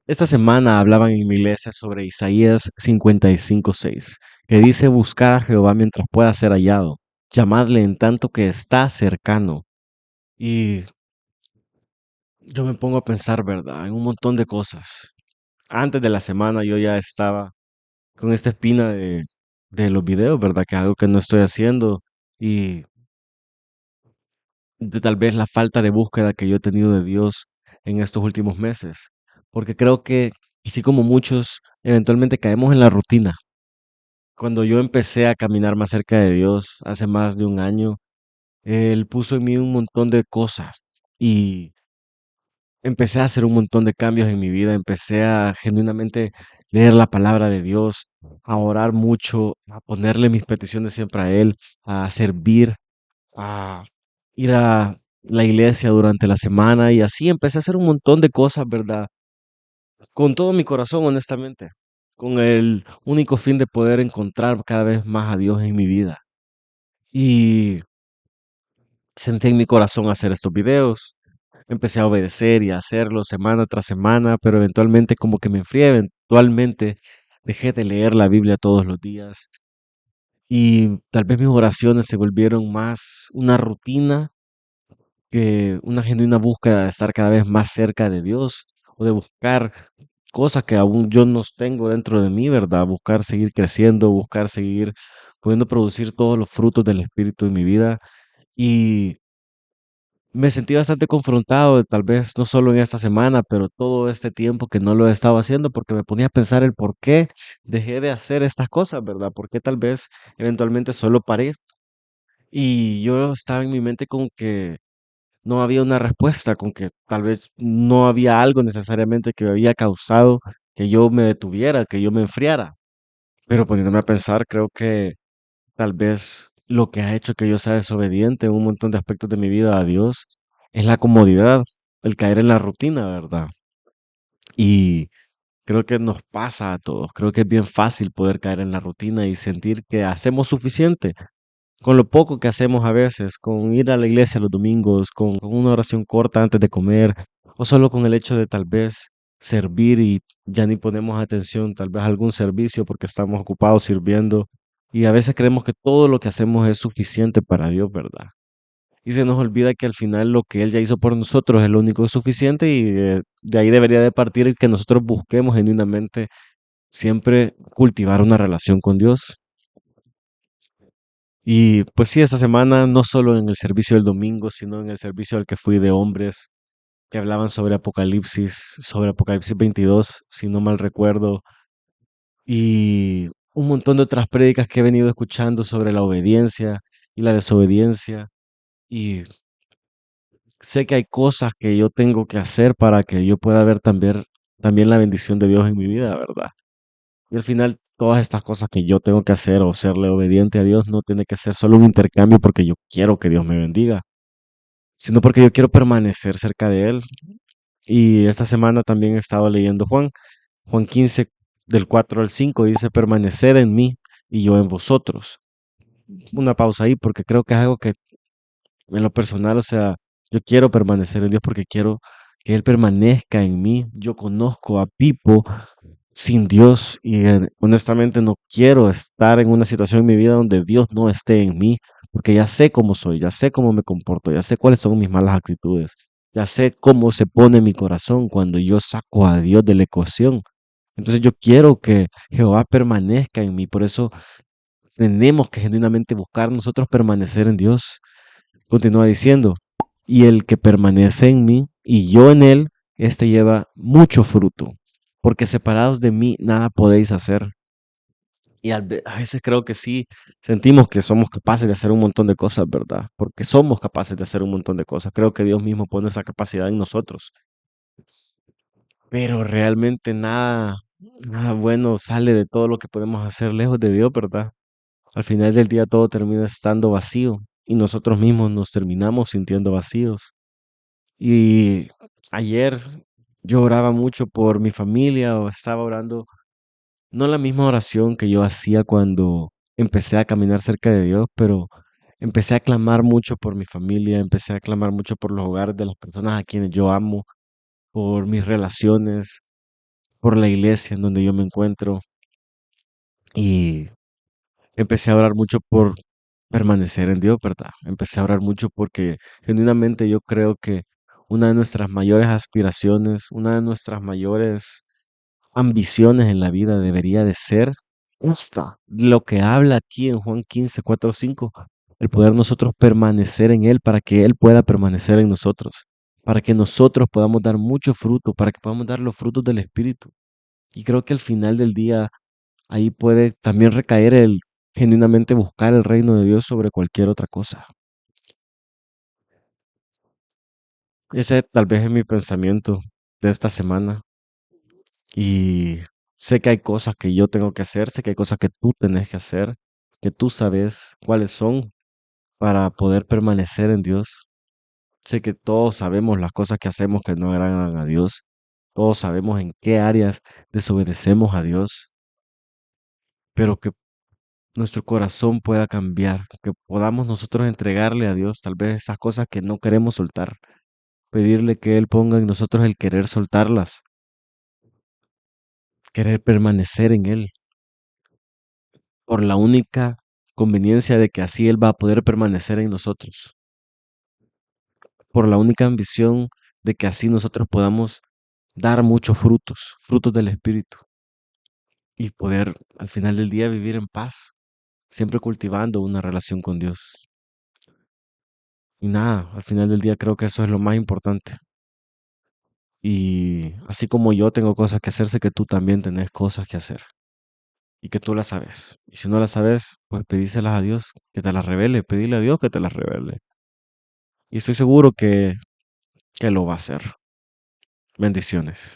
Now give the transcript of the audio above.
Esta semana hablaban en mi iglesia sobre Isaías 55:6, que dice buscar a Jehová mientras pueda ser hallado, llamadle en tanto que está cercano. Y yo me pongo a pensar, ¿verdad? En un montón de cosas. Antes de la semana yo ya estaba con esta espina de los videos, ¿verdad? Que es algo que no estoy haciendo y de tal vez la falta de búsqueda que yo he tenido de Dios en estos últimos meses. Porque creo que, así como muchos, eventualmente caemos en la rutina. Cuando yo empecé a caminar más cerca de Dios hace más de un año, Él puso en mí un montón de cosas y empecé a hacer un montón de cambios en mi vida. Empecé a genuinamente leer la palabra de Dios, a orar mucho, a ponerle mis peticiones siempre a Él, a servir, a ir a la iglesia durante la semana y así empecé a hacer un montón de cosas, ¿verdad? Con todo mi corazón, honestamente, con el único fin de poder encontrar cada vez más a Dios en mi vida. Y sentí en mi corazón hacer estos videos. Empecé a obedecer y a hacerlo semana tras semana, pero eventualmente como que me enfrié, eventualmente dejé de leer la Biblia todos los días y tal vez mis oraciones se volvieron más una rutina que una genuina búsqueda de estar cada vez más cerca de Dios o de buscar cosas que aún yo no tengo dentro de mí, ¿verdad? Buscar seguir creciendo, buscar seguir pudiendo producir todos los frutos del Espíritu en mi vida. Y me sentí bastante confrontado, tal vez no solo en esta semana, pero todo este tiempo que no lo he estado haciendo, porque me ponía a pensar el por qué dejé de hacer estas cosas, ¿verdad? ¿Por qué tal vez eventualmente solo paré? Y yo estaba en mi mente como que no había una respuesta, con que tal vez no había algo necesariamente que había causado que yo me detuviera, que yo me enfriara. Pero poniéndome a pensar, creo que tal vez lo que ha hecho que yo sea desobediente en un montón de aspectos de mi vida a Dios es la comodidad, el caer en la rutina, ¿verdad? Y creo que nos pasa a todos. Creo que es bien fácil poder caer en la rutina y sentir que hacemos suficiente con lo poco que hacemos a veces, con ir a la iglesia los domingos, con una oración corta antes de comer, o solo con el hecho de tal vez servir y ya ni ponemos atención tal vez a algún servicio porque estamos ocupados sirviendo. Y a veces creemos que todo lo que hacemos es suficiente para Dios, ¿verdad? Y se nos olvida que al final lo que Él ya hizo por nosotros es lo único que es suficiente y de ahí debería de partir el que nosotros busquemos genuinamente siempre cultivar una relación con Dios. Y pues sí, esta semana, no solo en el servicio del domingo, sino en el servicio al que fui de hombres que hablaban sobre Apocalipsis 22, si no mal recuerdo, y un montón de otras prédicas que he venido escuchando sobre la obediencia y la desobediencia. Y sé que hay cosas que yo tengo que hacer para que yo pueda ver también la bendición de Dios en mi vida, ¿verdad? Y al final, todas estas cosas que yo tengo que hacer o serle obediente a Dios no tiene que ser solo un intercambio porque yo quiero que Dios me bendiga, sino porque yo quiero permanecer cerca de Él. Y esta semana también he estado leyendo Juan 15, del 4 al 5, dice, permaneced en mí y yo en vosotros. Una pausa ahí porque creo que es algo que en lo personal, o sea, yo quiero permanecer en Dios porque quiero que Él permanezca en mí. Yo conozco a Pipo sin Dios y honestamente no quiero estar en una situación en mi vida donde Dios no esté en mí, porque ya sé cómo soy, ya sé cómo me comporto, ya sé cuáles son mis malas actitudes, ya sé cómo se pone mi corazón cuando yo saco a Dios de la ecuación. Entonces yo quiero que Jehová permanezca en mí, por eso tenemos que genuinamente buscar nosotros permanecer en Dios. Continúa diciendo, y el que permanece en mí y yo en él, éste lleva mucho fruto, porque separados de mí nada podéis hacer. Y a veces creo que sí sentimos que somos capaces de hacer un montón de cosas, ¿verdad? Porque somos capaces de hacer un montón de cosas. Creo que Dios mismo pone esa capacidad en nosotros. Pero realmente nada bueno sale de todo lo que podemos hacer lejos de Dios, ¿verdad? Al final del día todo termina estando vacío y nosotros mismos nos terminamos sintiendo vacíos. Y ayer yo oraba mucho por mi familia o estaba orando, no la misma oración que yo hacía cuando empecé a caminar cerca de Dios, pero empecé a clamar mucho por mi familia, empecé a clamar mucho por los hogares de las personas a quienes yo amo, por mis relaciones. por la iglesia en donde yo me encuentro y empecé a orar mucho por permanecer en Dios, ¿verdad? Empecé a orar mucho porque genuinamente yo creo que una de nuestras mayores aspiraciones, una de nuestras mayores ambiciones en la vida debería de ser esta, lo que habla aquí en Juan 15 4 5, el poder nosotros permanecer en Él para que Él pueda permanecer en nosotros, para que nosotros podamos dar mucho fruto, para que podamos dar los frutos del Espíritu. Y creo que al final del día ahí puede también recaer el genuinamente buscar el reino de Dios sobre cualquier otra cosa. Ese tal vez es mi pensamiento de esta semana. Y sé que hay cosas que yo tengo que hacer, sé que hay cosas que tú tenés que hacer, que tú sabes cuáles son para poder permanecer en Dios. Sé que todos sabemos las cosas que hacemos que no agradan a Dios. Todos sabemos en qué áreas desobedecemos a Dios, pero que nuestro corazón pueda cambiar, que podamos nosotros entregarle a Dios tal vez esas cosas que no queremos soltar, pedirle que Él ponga en nosotros el querer soltarlas, querer permanecer en Él, por la única conveniencia de que así Él va a poder permanecer en nosotros, por la única ambición de que así nosotros podamos dar muchos frutos, frutos del Espíritu, y poder al final del día vivir en paz, siempre cultivando una relación con Dios. Y nada, al final del día creo que eso es lo más importante. Y así como yo tengo cosas que hacer, sé que tú también tenés cosas que hacer y que tú las sabes. Y si no las sabes, pues pedíselas a Dios que te las revele, pedile a Dios que te las revele. Y estoy seguro que lo va a hacer. Bendiciones.